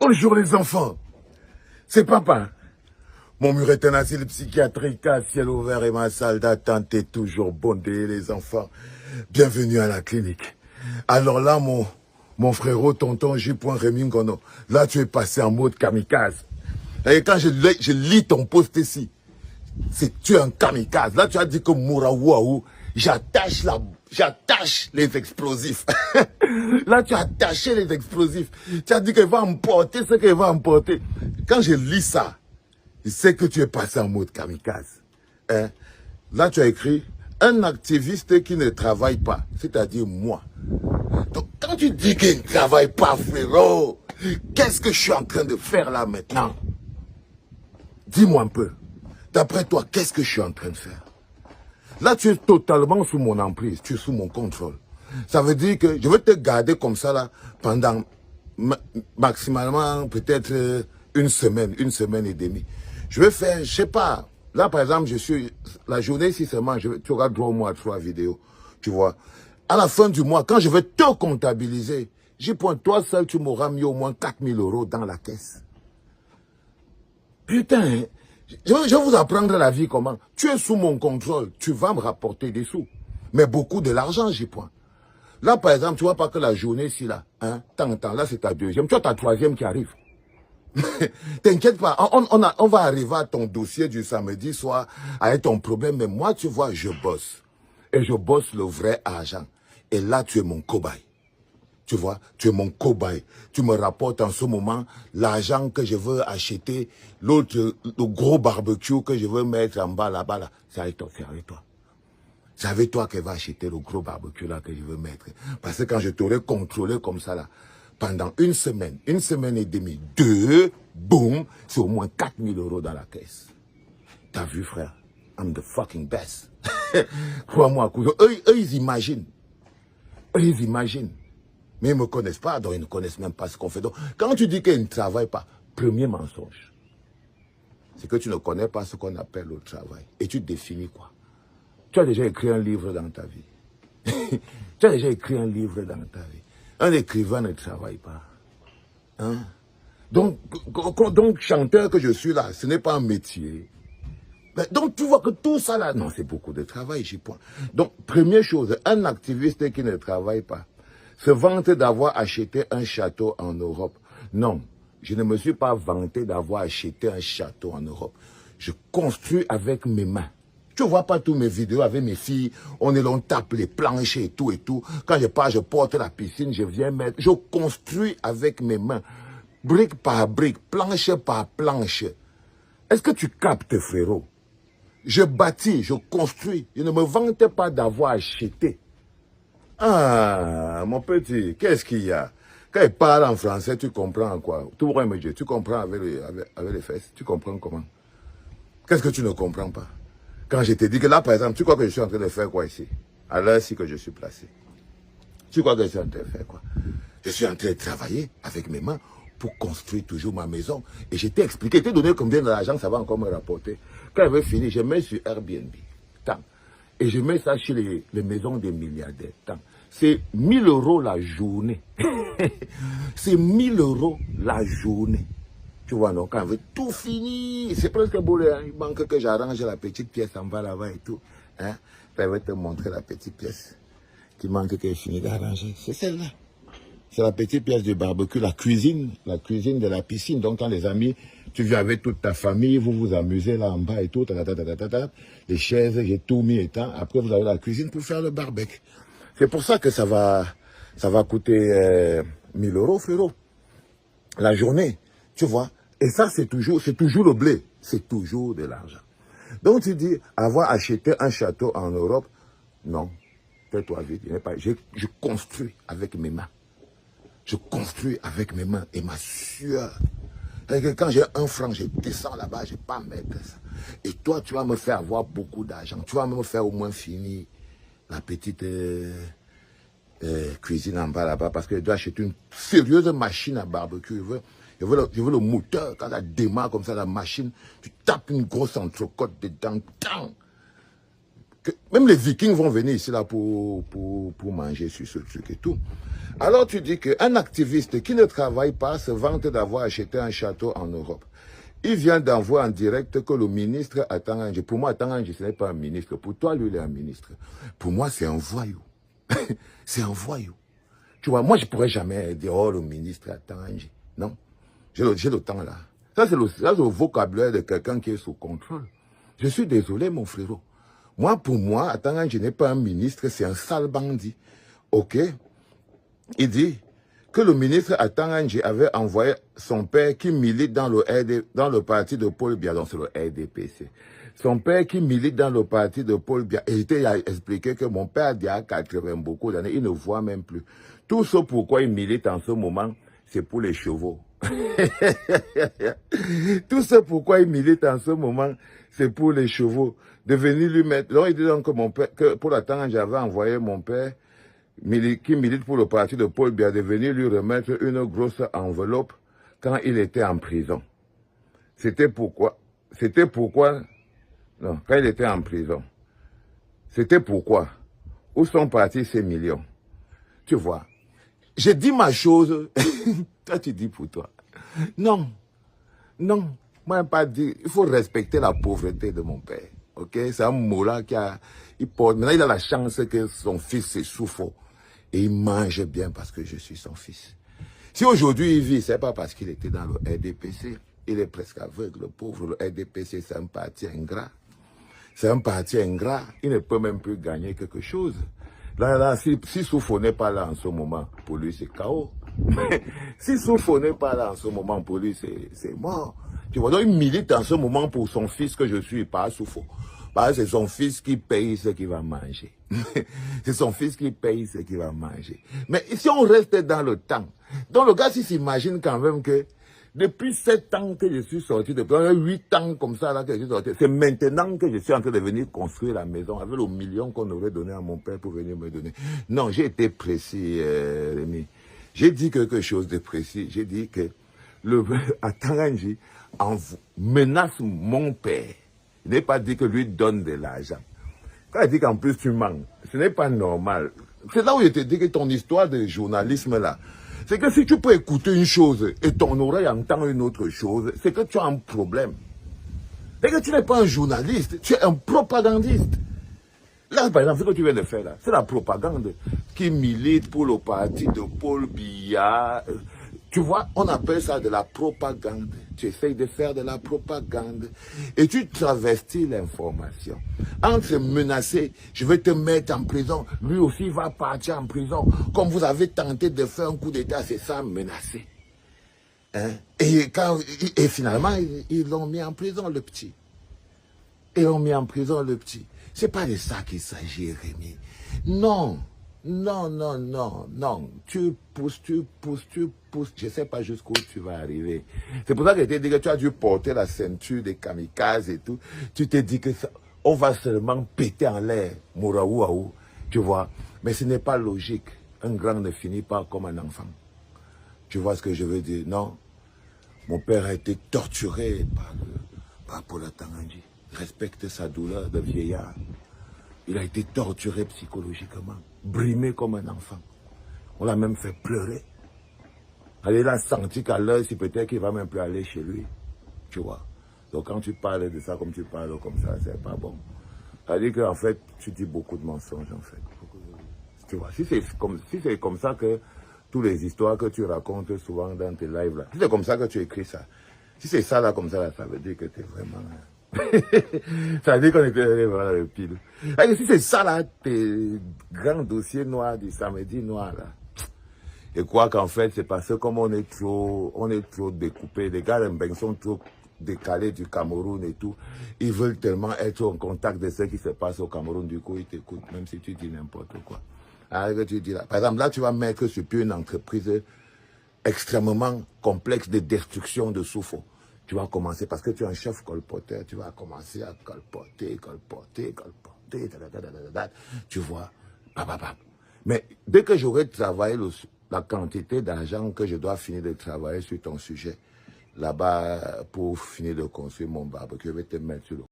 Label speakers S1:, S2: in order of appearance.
S1: Bonjour les enfants, c'est papa. Mon mur est un asile psychiatrique à ciel ouvert et ma salle d'attente est toujours bondée les enfants. Bienvenue à la clinique. Alors là mon frérot, tonton J. Rémi Ngono, là tu es passé en mode kamikaze. Et quand je lis ton post ici, tu es un kamikaze. Là tu as dit que Mouraouaou, j'attache les explosifs. Là, tu as attaché les explosifs. Tu as dit qu'il va emporter ce qu'il va emporter. Quand je lis ça, je sais que tu es passé en mode kamikaze. Hein? Là, tu as écrit un activiste qui ne travaille pas, c'est-à-dire moi. Donc, quand tu dis qu'il ne travaille pas, frérot, qu'est-ce que je suis en train de faire là maintenant? Dis-moi un peu. D'après toi, qu'est-ce que je suis en train de faire? Là, tu es totalement sous mon emprise, tu es sous mon contrôle. Ça veut dire que je vais te garder comme ça là pendant maximalement peut-être une semaine et demie. Je vais faire, je sais pas, là par exemple, la journée si seulement, tu auras droit au moins à 3 vidéos, tu vois. À la fin du mois, quand je vais te comptabiliser, toi seul, tu m'auras mis au moins 4 000 € dans la caisse. Putain, je vais vous apprendre la vie comment. Tu es sous mon contrôle, tu vas me rapporter des sous. Mais beaucoup de l'argent, Là, par exemple, tu vois pas que la journée, si là, hein, là, c'est ta deuxième, tu as ta troisième qui arrive. T'inquiète pas, on va arriver à ton dossier du samedi soir avec ton problème, mais moi, tu vois, je bosse. Et je bosse le vrai argent. Et là, tu es mon cobaye. Tu vois, tu es mon cobaye. Tu me rapportes en ce moment l'argent que je veux acheter, le gros barbecue que je veux mettre en bas, là-bas, là. C'est avec toi, C'est avec toi qu'elle va acheter le gros barbecue là que je veux mettre. Parce que quand je t'aurais contrôlé comme ça là, pendant une semaine et demie, boum, c'est au moins 4 000 € dans la caisse. T'as vu frère? I'm the fucking best. Crois-moi, cousin. Eux, ils imaginent. Mais ils ne me connaissent pas, donc ils ne connaissent même pas ce qu'on fait. Donc, quand tu dis qu'ils ne travaillent pas, premier mensonge, c'est que tu ne connais pas ce qu'on appelle le travail. Et tu définis quoi? Tu as déjà écrit un livre dans ta vie. Un écrivain ne travaille pas. Hein? Donc, chanteur que je suis là, ce n'est pas un métier. Mais donc, tu vois que tout ça là, non, c'est beaucoup de travail, Donc, première chose, un activiste qui ne travaille pas se vante d'avoir acheté un château en Europe. Non, je ne me suis pas vanté d'avoir acheté un château en Europe. Je construis avec mes mains. Tu vois pas tous mes vidéos avec mes filles, on tape les planches et tout et tout. Quand je pars, je porte la piscine, je viens mettre, je construis avec mes mains. Brique par brique, planche par planche. Est-ce que tu captes, frérot? Je bâtis, je construis. Je ne me vante pas d'avoir acheté. Ah, mon petit, qu'est-ce qu'il y a? Quand il parle en français, tu comprends quoi? Tu comprends avec les fesses? Tu comprends comment? Qu'est-ce que tu ne comprends pas? Quand je te dis que là, par exemple, tu crois que je suis en train de faire quoi ici? À l'heure-ci que je suis placé. Tu crois que je suis en train de faire quoi? Je suis en train de travailler avec mes mains pour construire toujours ma maison. Et je t'ai expliqué, je t'ai donné combien d'argent ça va encore me rapporter. Quand elle veut finir, je mets sur Airbnb. Tant. Et je mets ça chez les maisons des milliardaires. Tant. C'est 1 000 € la journée. C'est 1 000 € la journée. Tu vois, non, quand on veut tout finir, c'est presque beau, hein? Il manque que j'arrange la petite pièce en bas là-bas et tout. Hein? Je vais te montrer la petite pièce qui manque que je finis d'arranger. C'est celle-là. C'est la petite pièce du barbecue, la cuisine de la piscine. Donc, quand les amis, tu viens avec toute ta famille, vous vous amusez là en bas et tout, les chaises, j'ai tout mis et tant. Après, vous avez la cuisine pour faire le barbecue. C'est pour ça que ça va coûter 1 000 €, frérot. La journée. Tu vois, et ça, c'est toujours le blé. C'est toujours de l'argent. Donc, tu dis, avoir acheté un château en Europe, non. Tais-toi vite. Je construis avec mes mains. Je construis avec mes mains et ma sueur. Quand j'ai 1 franc, je descends là-bas, je ne vais pas mettre ça. Et toi, tu vas me faire avoir beaucoup d'argent. Tu vas me faire au moins finir la petite cuisine en bas là-bas parce que je dois acheter une sérieuse machine à barbecue. Je veux le moteur, quand ça démarre comme ça, la machine, tu tapes une grosse entrecôte dedans, même les Vikings vont venir ici là pour manger sur ce truc et tout. Alors tu dis qu'un activiste qui ne travaille pas se vante d'avoir acheté un château en Europe. Il vient d'envoyer en direct que le ministre Atanganji, pour moi Atanganji ce n'est pas un ministre, pour toi lui il est un ministre. Pour moi c'est un voyou. C'est un voyou. Tu vois, moi je pourrais jamais dire oh le ministre Atanganji. Non, j'ai le temps là. Ça c'est le vocabulaire de quelqu'un qui est sous contrôle. Je suis désolé mon frérot. Moi, pour moi, Atanganji n'est pas un ministre, c'est un sale bandit. Ok? Il dit que le ministre Atanganji avait envoyé son père qui milite dans le parti de Paul Biya, donc c'est le RDPC. Son père qui milite dans le parti de Paul Biya. Et il a expliqué que mon père, il y a 80 beaucoup d'années, il ne voit même plus. Tout ce pourquoi il milite en ce moment, c'est pour les chevaux. Tout ce pourquoi il milite en ce moment, c'est pour les chevaux. De venir lui mettre... Donc, il dit donc que mon père, que pour la temps, j'avais envoyé mon père, qui milite pour le parti de Paul Biya, de venir lui remettre une grosse enveloppe quand il était en prison. C'était pourquoi, non, quand il était en prison. C'était pourquoi, où sont partis ces millions? Tu vois, j'ai dit ma chose, toi tu dis pour toi. Non, non, moi pas dit, il faut respecter la pauvreté de mon père. Ok, c'est un mot-là il porte. Maintenant, il a la chance que son fils se souffre. Et il mange bien parce que je suis son fils. Si aujourd'hui il vit, c'est pas parce qu'il était dans le RDPC. Il est presque aveugle, le pauvre. Le RDPC, c'est un parti ingrat. C'est un parti ingrat. Il ne peut même plus gagner quelque chose. Là, si Soufo n'est pas là en ce moment, pour lui, c'est chaos. Si Soufo n'est pas là en ce moment, pour lui, c'est mort. Tu vois, donc il milite en ce moment pour son fils que je suis, pas Soufo. Parce que c'est son fils qui paye ce qu'il va manger. C'est son fils qui paye ce qu'il va manger. Mais si on reste dans le temps, donc le gars s'imagine quand même que depuis 7 ans que je suis sorti, depuis 8 ans comme ça là que je suis sorti, c'est maintenant que je suis en train de venir construire la maison avec le million qu'on aurait donné à mon père pour venir me donner. Non, j'ai été précis, Rémi. J'ai dit quelque chose de précis. J'ai dit que le Atanganji menace mon père. Il n'est pas dit que lui donne de l'argent. Quand il dit qu'en plus tu manques, ce n'est pas normal. C'est là où je te dis que ton histoire de journalisme là, c'est que si tu peux écouter une chose et ton oreille entend une autre chose, c'est que tu as un problème. C'est que tu n'es pas un journaliste, tu es un propagandiste. Là, par exemple, ce que tu viens de faire là, c'est la propagande qui milite pour le parti de Paul Biya. Tu vois, on appelle ça de la propagande. Tu essayes de faire de la propagande et tu travestis l'information. Entre se menacer, je vais te mettre en prison, lui aussi va partir en prison. Comme vous avez tenté de faire un coup d'État, c'est ça, menacer. Hein? Et finalement, ils l'ont mis en prison, le petit. Ils l'ont mis en prison, le petit. C'est pas de ça qu'il s'agit, Rémi. Non. Non, non, non, non. Tu pousses. Je ne sais pas jusqu'où tu vas arriver. C'est pour ça que je t'ai dit que tu as dû porter la ceinture des kamikazes et tout. Tu t'es dit que on va seulement péter en l'air, mouraouaou, tu vois. Mais ce n'est pas logique. Un grand ne finit pas comme un enfant. Tu vois ce que je veux dire? Non. Mon père a été torturé par Paul Atanganji. Respecte sa douleur de vieillard. Il a été torturé psychologiquement, brimé comme un enfant. On l'a même fait pleurer. Il a senti qu'à l'heure, si peut-être qu'il va même plus aller chez lui. Tu vois. Donc quand tu parles de ça comme tu parles comme ça, c'est pas bon. Ça veut dire qu'en fait, tu dis beaucoup de mensonges en fait. Tu vois, si c'est comme ça que toutes les histoires que tu racontes souvent dans tes lives là, si c'est comme ça que tu écris ça, si c'est ça là comme ça, là, ça veut dire que tu es vraiment... Ça veut dire qu'on était vraiment le pile. Et si c'est ça là, tes grands dossiers noirs du samedi noir là. Et quoi qu'en fait, c'est parce que comme on est trop découpé, les gars sont trop décalés du Cameroun et tout, ils veulent tellement être en contact de ce qui se passe au Cameroun, du coup ils t'écoutent, même si tu dis n'importe quoi. Alors que tu dis là, par exemple, là tu vas mettre sur pied une entreprise extrêmement complexe de destruction de Soufo. Tu vas commencer, parce que tu es un chef colporteur, tu vas commencer à colporter, tu vois, mais dès que j'aurai travaillé la quantité d'argent que je dois finir de travailler sur ton sujet, là-bas, pour finir de construire mon barbecue, je vais te mettre sur le